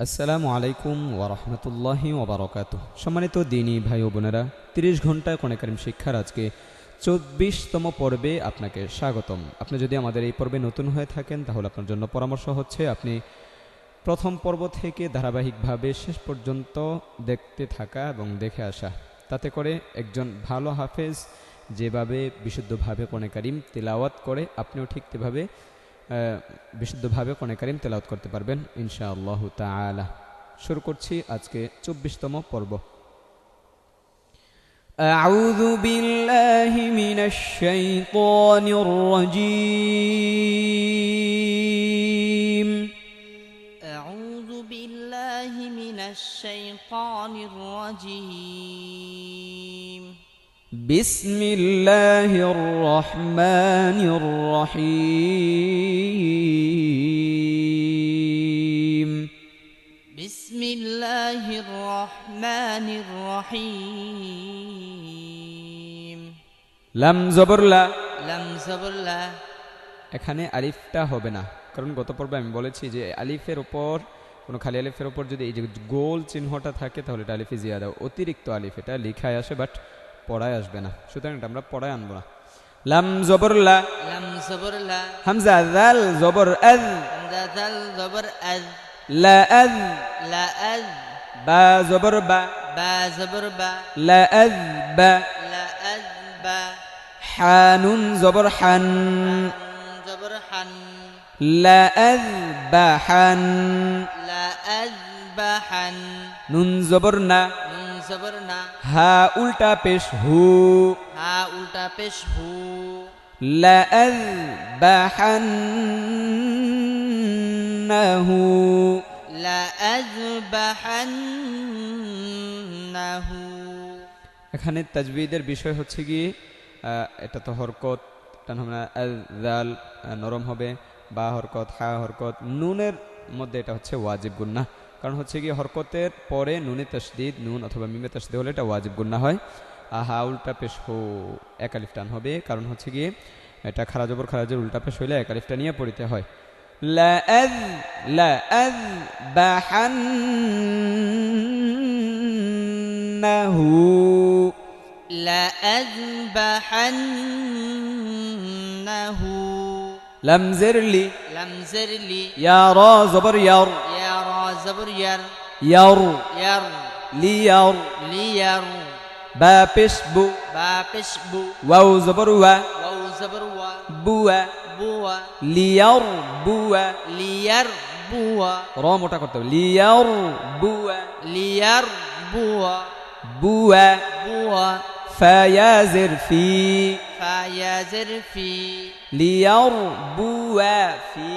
আসসালামু আলাইকুম ওয়া রাহমাতুল্লাহি ওয়া বারাকাতুহু। সম্মানিত দিনী ভাই ও বোনেরা, 30 ঘন্টায় কোরআন কারীম শিক্ষার আজকে 24তম পর্বে আপনাকে স্বাগতম। আপনি যদি আমাদের এই পর্বে নতুন হয়ে থাকেন তাহলে আপনার জন্য পরামর্শ হচ্ছে আপনি প্রথম পর্ব থেকে ধারাবাহিকভাবে শেষ পর্যন্ত দেখতে থাকা এবং দেখে আসা। তাতে করে একজন ভালো হাফেজ যেভাবে বিশুদ্ধভাবে কোরআন কারীম তিলাওয়াত করে আপনিও ঠিক তেভাবে বিশুদ্ধভাবে কোরআন কারীম তেলাওয়াত করতে পারবেন ইনশাআল্লাহু তাআলা। শুরু করছি আজকে 24তম পর্ব। আউযু বিল্লাহি মিনাশ শাইতানির রাজীম। আউযু বিল্লাহি মিনাশ শাইতানির রাজীম। বিসমিল্লাহির রহমানির রহিম। বিসমিল্লাহির রহমানির রহিম। লাম জবর লা, লাম জবর লা। এখানে আলিফটা হবে না, কারণ গত পর্বে আমি বলেছি যে আলিফের উপর কোনো খালি আলিফের উপর যদি এই যে গোল চিহ্নটা থাকে তাহলে এটা আলিফে জিয়াদা, অতিরিক্ত আলিফ, এটা লেখায় আসে বাট পড়ায় আসবে না, সুতরাং এটা আমরা পড়ায় আনবো না। লাম জবর লা, লাম জবর লা। হামজা জাল জবর আজ, হামজা দাল জবর আজ। লা আজ, লা আজ। বা জবর বা, বা জবর বা। লা আজ বা, লা আজ বা। হা নুন জবর হান, জবর হান। লা আজ বা হান, লা আজ বা হান। নুন জবর না, নুন জবর না। হা উল্টা পেশ হু, হা উল্টা পেশ হু। লা আজ বা হান্নাহু, লা আযবাহান্নাহু। এখানে তাজবিদের বিষয় হচ্ছে কি এটা তো হরকত টান হবে না, জাল নরম হবে, বা হরকত, হা হরকত, নুনের মধ্যে এটা হচ্ছে ওয়াজিব গুন্নাহ। কারণ হচ্ছে কি হরকতের পরে নুনে তাসদীদ, নুন অথবা মিমে তাসদীদ হলে এটা ওয়াজিব গুন্নাহ হয়। হা উল্টা পেশ হো এক আলিফ টান হবে, কারণ হচ্ছে কি এটা খারা জবর খারাজের উল্টা পেশ হইলে এক আলিফটা নিয়ে পড়িতে হয়। লা আযবাহান্নাহু, লা আযবাহান্নাহু। লাম জিরলি, লাম জিরলি। ইয়া রা জবর ইয়ার, ইয়া রা জবর ইয়ার। ইয়ার, ইয়ার। লিয়ার, লিয়ার। বা পেশ বু, বা পেশ বু। ওয়াও জবর ওয়া, ওয়াও জবর ওয়া। বুয়া, বুয়া। লিয়ার বুয়া, লিয়ার বুয়া। র মোটা করতে হবে, লিয়ার বুয়া, লিয়ার বুয়া। বুয়া, বুয়া। ফায়াজির ফি, ফায়া জিরফি। লিয়ার বুয়া ফি,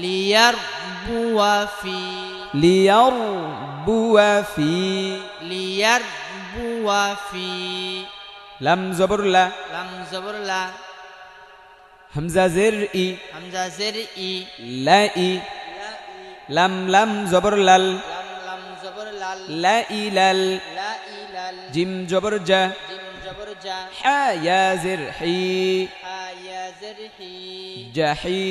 লিয়ার বুয়া ফি। লিয়ার বুয়া ফি, লিয়ার বুয়া ফি। লাম জবর লা, লাম জবর লা। হামজা জের ই, হামজা জের ই। লা ই, লাম লাম জবর লাল, লাম লাম জবর লাল। লা ইলাল, লা ইলাল। জিম জবর জা, জিম জবর জা। হা ইয়াজির হি, হা ইয়া জের হি। Zahi,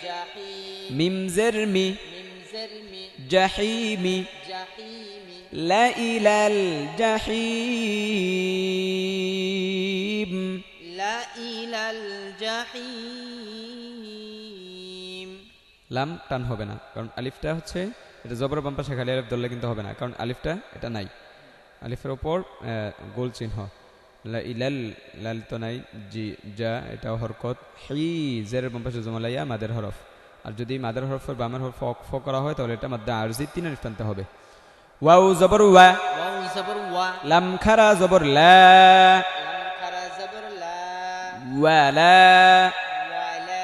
Zahi. মিম জের মি, মিম জের মি। জাহিমি, জাহিমি। লা ইলাল জাহিম। লা ইলাল জাহিম। লাম টান হবে না, কারণ আলিফটা হচ্ছে এটা জবর বাম পাশে খালি আলিফ ধরলে কিন্তু হবে না, কারণ আলিফটা এটা নাই, আলিফের ওপর গোল চিহ্ন। লা ইলাল, লাল তো নাই, জি যা এটাও হরকত, হি জেরের বাম পাশে জমালাইয়া মাদের হরফ, আর যদি মাদের হরফের বামের হরফ ফ করা হয় তাহলে এটা মাদ্দা আরজি 3 আলিফ টানতে হবে। ওয়াও জবর ওয়া, ওয়াও জবর ওয়া। লাম খারা জবর লা, লাম খারা জবর লা। ওয়ালা, ওয়ালা।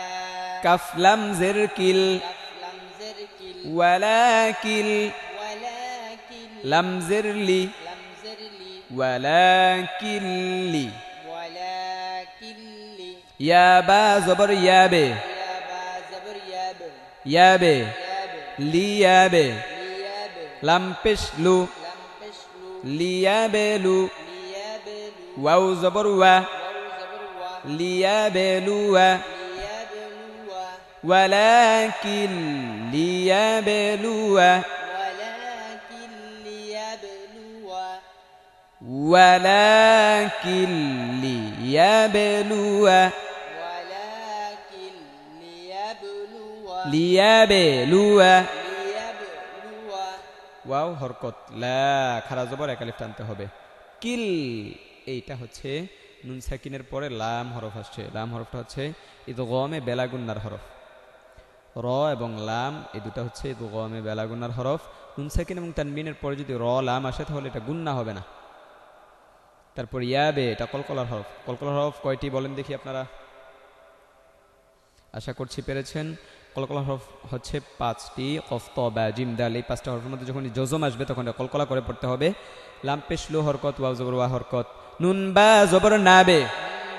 কাফ লাম জের কিল, কাফ লাম জের কিল। ওয়ালাকিল, ওয়ালাকিল। লাম জের লি, লাম জের লি। ওয়ালাকিল্লি, ওয়ালাকিল্লি। ইয়া বা জবর ইয়াবে, ইয়া বা জবর ইয়াব। ইয়াবে, ইয়াব। লিয়াবে, লিয়াব। লাম পেশ লু, লাম পেশলু। লিয়াবেলু, লিয়াবেলু। ওয়াও জবর ওয়া, ওয়াও জবর ওয়া। লিয়াবেলুয়া, লিয়াবেলুয়া। ولكن ليبلوا ولكن ولكن ليبلو ولكن ليبلو ليبلو ليبلو ওয়াও হরকত লা খারা জবর এক আলিফ টানতে হবে কিল এইটা হচ্ছে নুন সাকিনের পরে লাম হরফ আসছে লাম হরফটা হচ্ছে ইদগমে বেলাগুন্নার হরফ র এবং লাম এই দুটো হচ্ছে ইদগমে বেলাগুন্নার হরফ নুন সাকিন এবং তানবিনের পরে যদি র লাম আসে তাহলে এটা গুন্না হবে না তারপর ইয়াবে এটা কলকলার হরফ কলকলার হরফ কয়টি বলেন দেখি আপনারা আশা করছি পেরেছেন কলকলার হরফ হচ্ছে 5টি কফ ত বা জিম দাল এই 5টা হরফের মধ্যে যখন জজম আসবে তখন এটা কলকলা করে পড়তে হবে লাম পেশ লো হরকত ওয়াও জবর ওয়া হরকত নুন বা জবর নাবে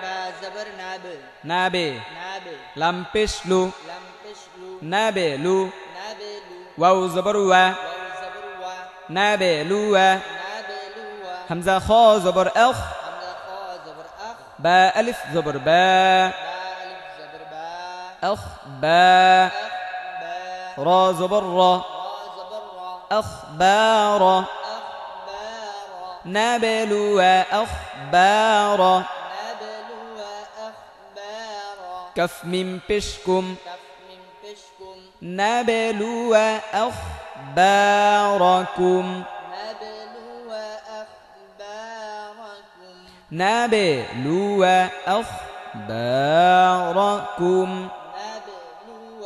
با زبر ناب নাবে ناب লাম পেশ লু لم تشلو নাবে লু نابلو ওয়াও জবর ওয়া واو زبر وا নাবে লু ওয়া نابلو হামজা খ জবর আখ حمزة خا زبر أخ বা আলিফ জবর বা با ألف زبر با আখ বা أخ با র জবর র را زبر را أخبار أخبار نبلو أخبار نبلو أخبار كف من بشكم كف من بشكم نبلو أخباركم نبلو أخباركم نبلو أخباركم نبلو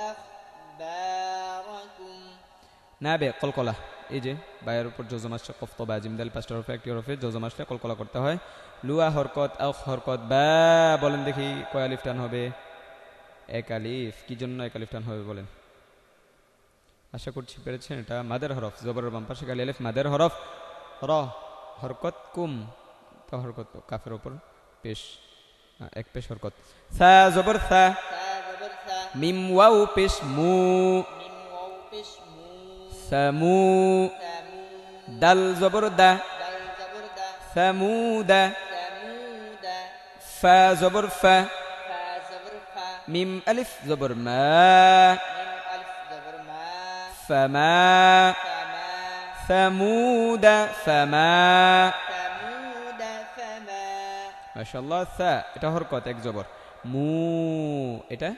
أخباركم নাবে কলকলা এই যে বায়ের উপর জজম আসছে কফত বা জিম দাল 5টা হরফে একটি হরফে জজম আসলে কলকলা করতে হয় লুয়া হরকত আখ হরকত বা বলেন দেখি কয় আলিফ টান হবে এক আলিফ কি জন্য এক আলিফ টান হবে বলেন আশা করছি পেরেছেন এটা মাদের হরফ জবরের বাম পাশে কালি আলিফ মাদের হরফ র হরকত কুম তা হরকত কাফের উপর পেশ এক পেশ হরকত সা জবর সা ثا زبر ثا মিম ওয়াও পেশ মু من واو بش مو সামু ثمود দাল জবর দা دل زبر دا সামুদা ثمود ফা জবর ফা فا زبر فا মিম আলিফ জবর মা من ألف زبر ما ফামা فما সামুদা ফামা ثمود فما মাশাআল্লাহ সা এটা হরকত এক জবর মু এটা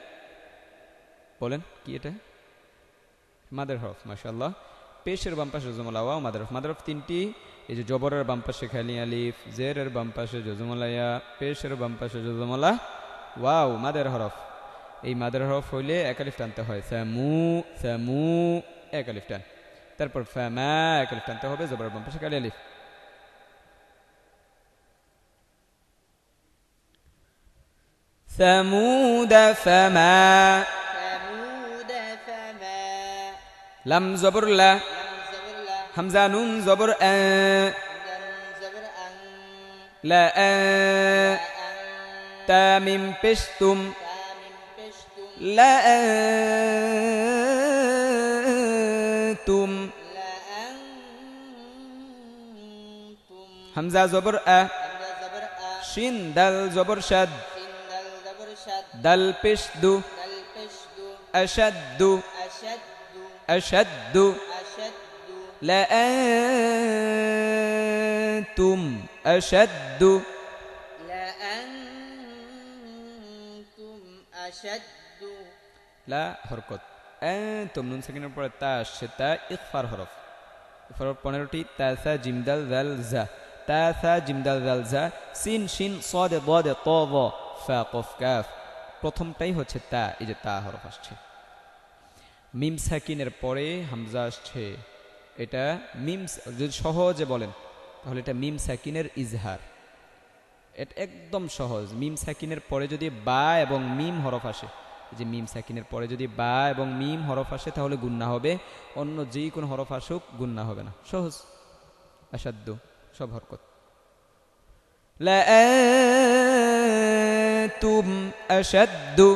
বলেন কি এটা মাদের হরফ মাশাআল্লাহ পেশের বাম পাশে জজমলা ওয়াও মাদের হরফ মাদের হরফ তিনটি এই যে জবরের বাম পাশে খালি আলিফ জেরের বাম পাশে জজমলা ইয়া পেশের বাম পাশে জজমলা ওয়াও মাদের হরফ এই মাদের হরফ হইলে এক আলিফ টানতে হয় সামু সামু এক আলিফ টান তারপর ফামা এক আলিফ টানতে হবে জবরের বাম পাশে খালি আলিফ ثمود فما ثمود فما لم زبر لا لم زبر لا همزة نون زبر لم زبر أن لا أن تا من بشتم تا من بشتم لا أنتم لا أنتم همزة زبر حمزة زبر أ شين دال زبر شد سين دل زبر شد دل بشدو دل بشد أشد أشد أشد أشد لا أنتم أشد لا أنتم أشد لا হরকত أنتم নুন সাকিনের পরে তা আসছে তা ইখফার হরফ ইখফার হরফ 15টি তা সা জিম দাল জাল জা তা সা জিম দাল জাল জা সিন শিন সাদ দাদ তা যা ফা কফ কাফ প্রথমটাই হচ্ছে তা এই যে তা হরফ আসছে মিম সাকিনের পরে হামজা আসছে এটা মিম যদি সহজে বলেন তাহলে এটা মিম সাকিনের ইজহার এটা একদম সহজ মিম সাকিনের পরে যদি বা এবং মিম হরফ আসে যে মিম সাকিনের পরে যদি বা এবং মিম হরফ আসে তাহলে গুন্না হবে অন্য যেই কোনো হরফ আসুক গুন্না হবে না সহজ আসাধ্য সব হরকত লা আনতুম আশাদ্দু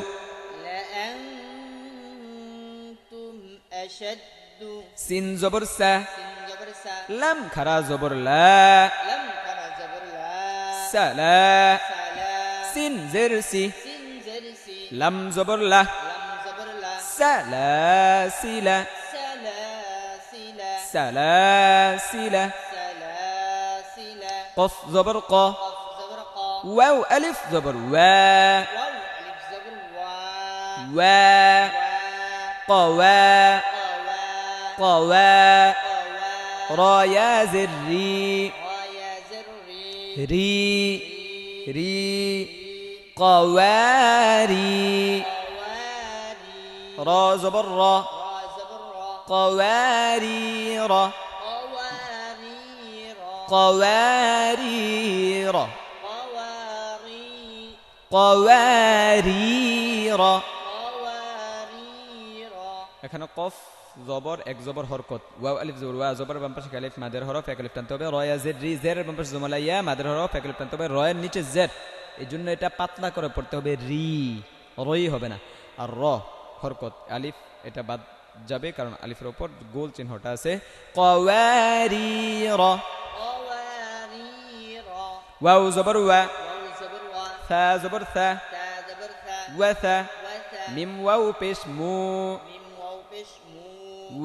لأنتم أشد সিন জবর সা سين زبر سا লাম খারা জবর লা لم كرا زبر لا সালা سلا সিন জের সি سين زر سي লাম জবর লা لم زبر لا সালাসিলা سلاسل সালাসিলা سلاسل কফ জবর ক, قاف زبر قا ওয়াও আলিফ জবর ওয়া, واو ألف زبر وا ওয়া وا قوا قوا قوا র ইয়া জের রি, رايا زر ري রি রি قواري قواري র জবর র, را زبر را قوارير قوارير قوارير قواري قوارير قوارير এখানে কফ জবর এক জবর হরকত, ওয়াও আলিফ জবর ওয়া জবর বাম পাশে আলিফ মাদের হরফ এক আলিফ টানতে হবে, র ইয়া জের রি জের বাম পাশে জমলা ইয়া মাদের হরফ এক আলিফ টানতে হবে, র এর নিচে জের, এই জন্য এটা পাতলা করে পড়তে হবে রি, রই হবে না। আর র হরকত আলিফ এটা বাদ যাবে কারণ আলিফের উপর গোল চিহ্নটা আছে। قوارير قوارير ওয়াও জবর ওয়া, واو زبر وا থা জবর থা, تا زبر ثا ওয়াথা وثا মিম ওয়াও পেশ মু, ميم واو بش مو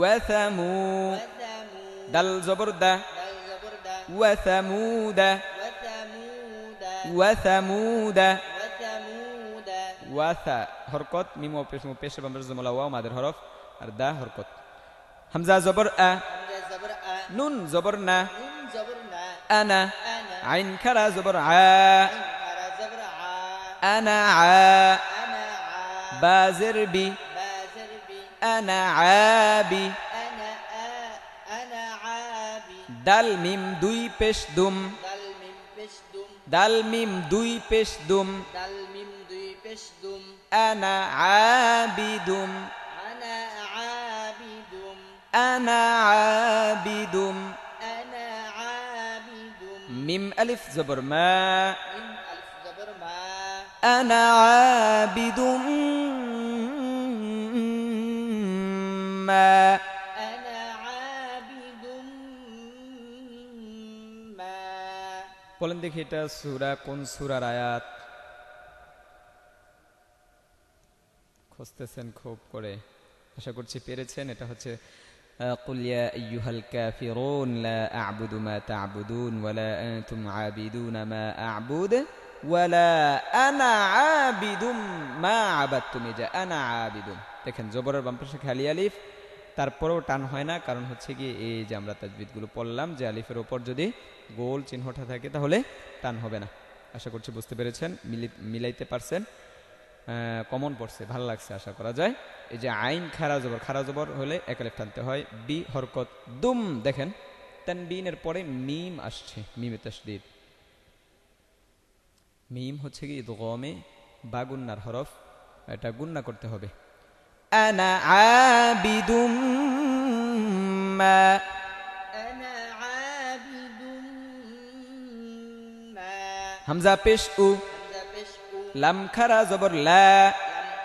ওয়াথামু وثمود দাল জবর দা, دال زبر دا ওয়াথামুদা وثمود ওয়াথামুদা وثمود ওয়াথা হরকত মিম ওয়াও পেশ মু পেশ বাম পাশে জমলা ওয়াও মাদের হরফ আর দা হরকত। হামজা জবর আ, حمزة زبر آ নুন জবর না, نون زبر نا আনা أنا আইন খারা জবর আ, عين حرا زبر ع আনা আ أنا ع বাজের বি, بازر بي আনা আবি أنا أنا عابي দাল মিম দুই পেশ দুম, دال ميم بش دم দাল মিম দুই পেশ দুম, دال ميم دوي بش دم আনা আবিদুম أنا عابد আনা আবিদুম أنا عابد মিম আলিফ জবর মা, من ألف زبر ما আনা আবিদুম মা। أنا عابد ما বলেন দেখি এটা সূরা কোন সূরার আয়াত? খুঁজতেছেন খুব করে, আশা করছি পেরেছেন। এটা হচ্ছে قل يا أيها الكافرون لا أعبد ما تعبدون ولا أنتم عابدون ما أعبد ولا أنا عابد ما عبدتم। এই যে أنا عابد, দেখেন জবরের বাম পাশে খালি আলিফ, তারপরেও টান হয় না, কারণ হচ্ছে কি এই যে আমরা তাজবিদগুলো পড়লাম যে আলিফের উপর যদি গোল চিহ্নটা থাকে তাহলে টান হবে না। আশা করছি বুঝতে পেরেছেন, মিলাইতে পারছেন, কমন পড়ছে, ভালো লাগছে আশা করা যায়। এই যে আইন খারা জবর হলে এক আলিফ টানতে হয়, বি হরকত দুম, দেখেন তানবিনের পরে মিম আসছে, মিমে তাসদীদ, মিম হচ্ছে কি ইদগামে বা গুন্নার হরফ, এটা গুন্না করতে হবে। আনা আবিদুম মা, أنا عابد ما হামজা পেশ উ, حمزة بش লাম খারা জবর লা, لم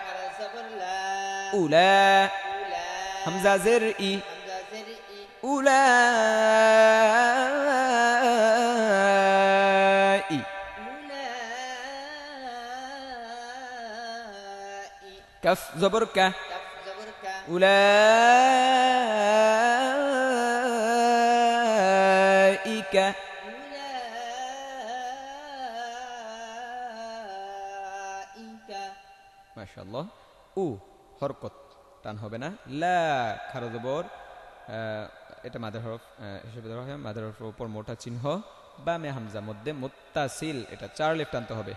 حرا زبر لا উলা أولى হামজা জের ই, حمزة زر إي উলাই أولئك কাফ জবর কা, كف زبر كا উলাইকা أولئك মাশাআল্লাহ। উ হরকত টান হবে না, লা খারা জবর, এটা মাদার হরফ হিসেবে ধরা হয়, মাদার হরফের উপর মোটা চিহ্ন, বামে হামজা মধ্যে মুত্তাসিল, এটা চার লিফ টানতে হবে।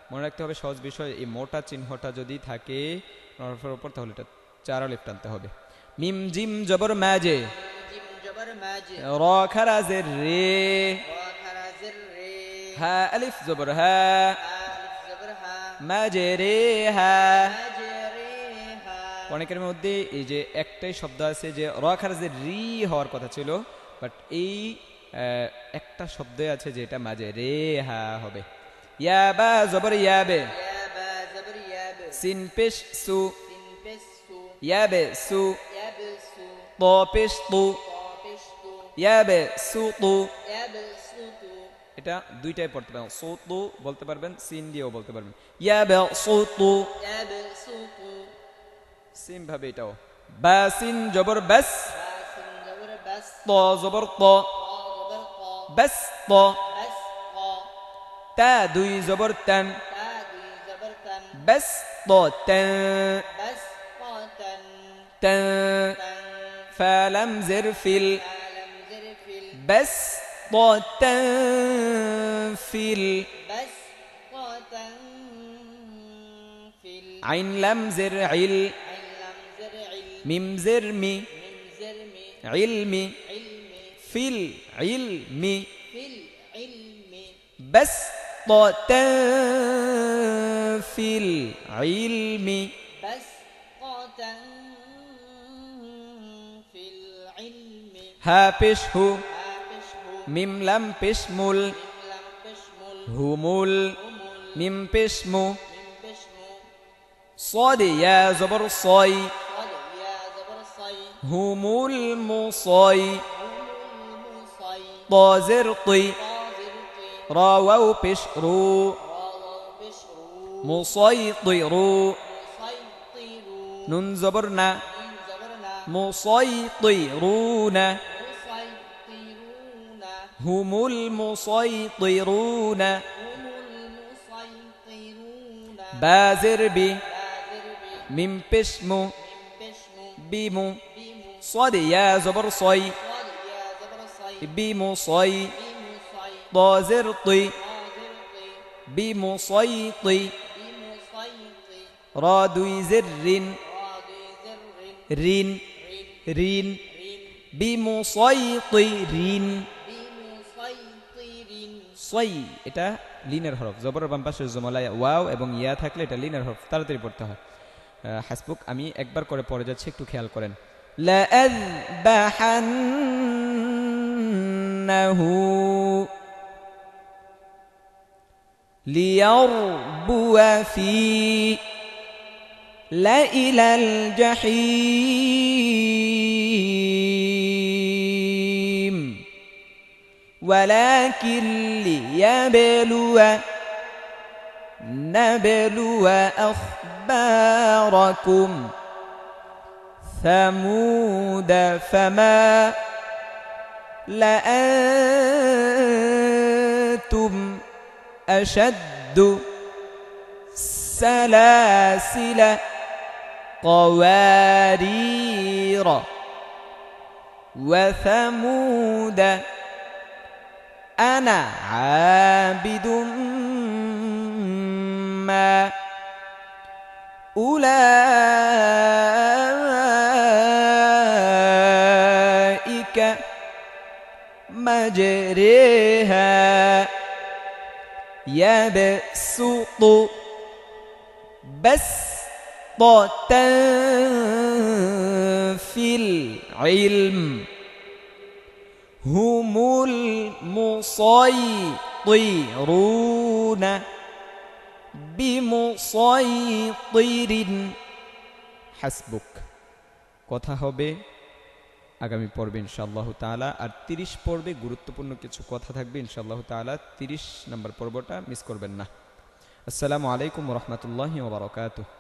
মনে রাখতে হবে সহজ বিষয়, এই মোটা চিহ্নটা যদি থাকে হরফের উপর তাহলে এটা চার লিফ টানতে হবে। মিম জিম জবর মাজে, جيم جبر ماجي র খারা জের রে, وخرا زر ري হা আলিফ জবর হা, ألف زبر ها মাজে রে হা। ماجريها অনেকের মধ্যে এই যে একটাই শব্দ আছে যে র খারা যে রি হওয়ার কথা ছিল, বাট এই একটা শব্দই আছে যে এটা মাঝে রে হা হবে। ইয়াবা জবর ইয়াবে, يا با زبر ياب সিন পেশ সু, سين بسو ইয়াবে সু, يبسو ত পেশ তু, طابشتو ইয়াবে সু তু, يبسطو এটা দুইটাই পড়তে পারবেন, সু তু বলতে পারবেন, সিন দিয়েও বলতে পারবেন, ইয়াবে সু তু, يبسطو সিম ভাবে এটাও। বা সিন জবর বাস, باسم زبر بس ত জবর ত, طا زبر طا বাস ত, بس তা দুই জবর তান تا দুই জবর তান বাস ত তান বাস قاتن তান تن ফালাম জির ফিল عالم زر فيل বাস ত তান ফিল بس قاتن فيل আইন লাম জির ইল عين لم زر عل মিম জির মি من زر مي ইলমি علم ফিল ইলমি في العلم بس في العلم بس قاتن في العلم ها بش هو هابشه ميم لم بشمل من لم تشمل همول همل ميم بشمو من بشمو صاد يا زبر صاي صد يا زبر صي همول مصاي هم المصي طازر طي قادر طي راوو بشرو راو بشرو مصيطرو مسيطرون نون زبرنا من زبرنا مسيطرون مسيطرون هم المسيطرون هم المسيطرون بازر بي بادر بي ميم بشمو من بشمو بيمو بيمو صاد يا زبر صي صاد يا زبر صي بيمو صي بيمو صي طازر طي قادر طي بيمو صيطي بيمو صيطي رادو زر رادي ذر رين رين رين رين بمسيطرين بيمو صيطرين সই এটা লিনের হরফ জবরের বাম পাশে জমলায় ওয়াও এবং ইয়া থাকলে এটা লিনের হরফ তাড়াতাড়ি পড়তে হয় হাসবুক আমি একবার করে পড়ে যাচ্ছি একটু খেয়াল করেন لأذبحنه ليربو في لإلى الجحيم ولكن نبلو أخباركم ثمود فما لأنتم أشد سلاسل قوارير وثمود أنا عابد ما أولئك مجريها يبسط بسطة في العلم هم المسيطرون بمسيطر حسبك কথা হবে আগামী পর্বে ইনশাআল্লাহ তাআলা আর 30 পর্বে গুরুত্বপূর্ণ কিছু কথা থাকবে ইনশাআল্লাহ তাআলা 30 নম্বর পর্বটা মিস করবেন না আসসালামু আলাইকুম ওয়া রাহমাতুল্লাহি ওয়া বারাকাতুহু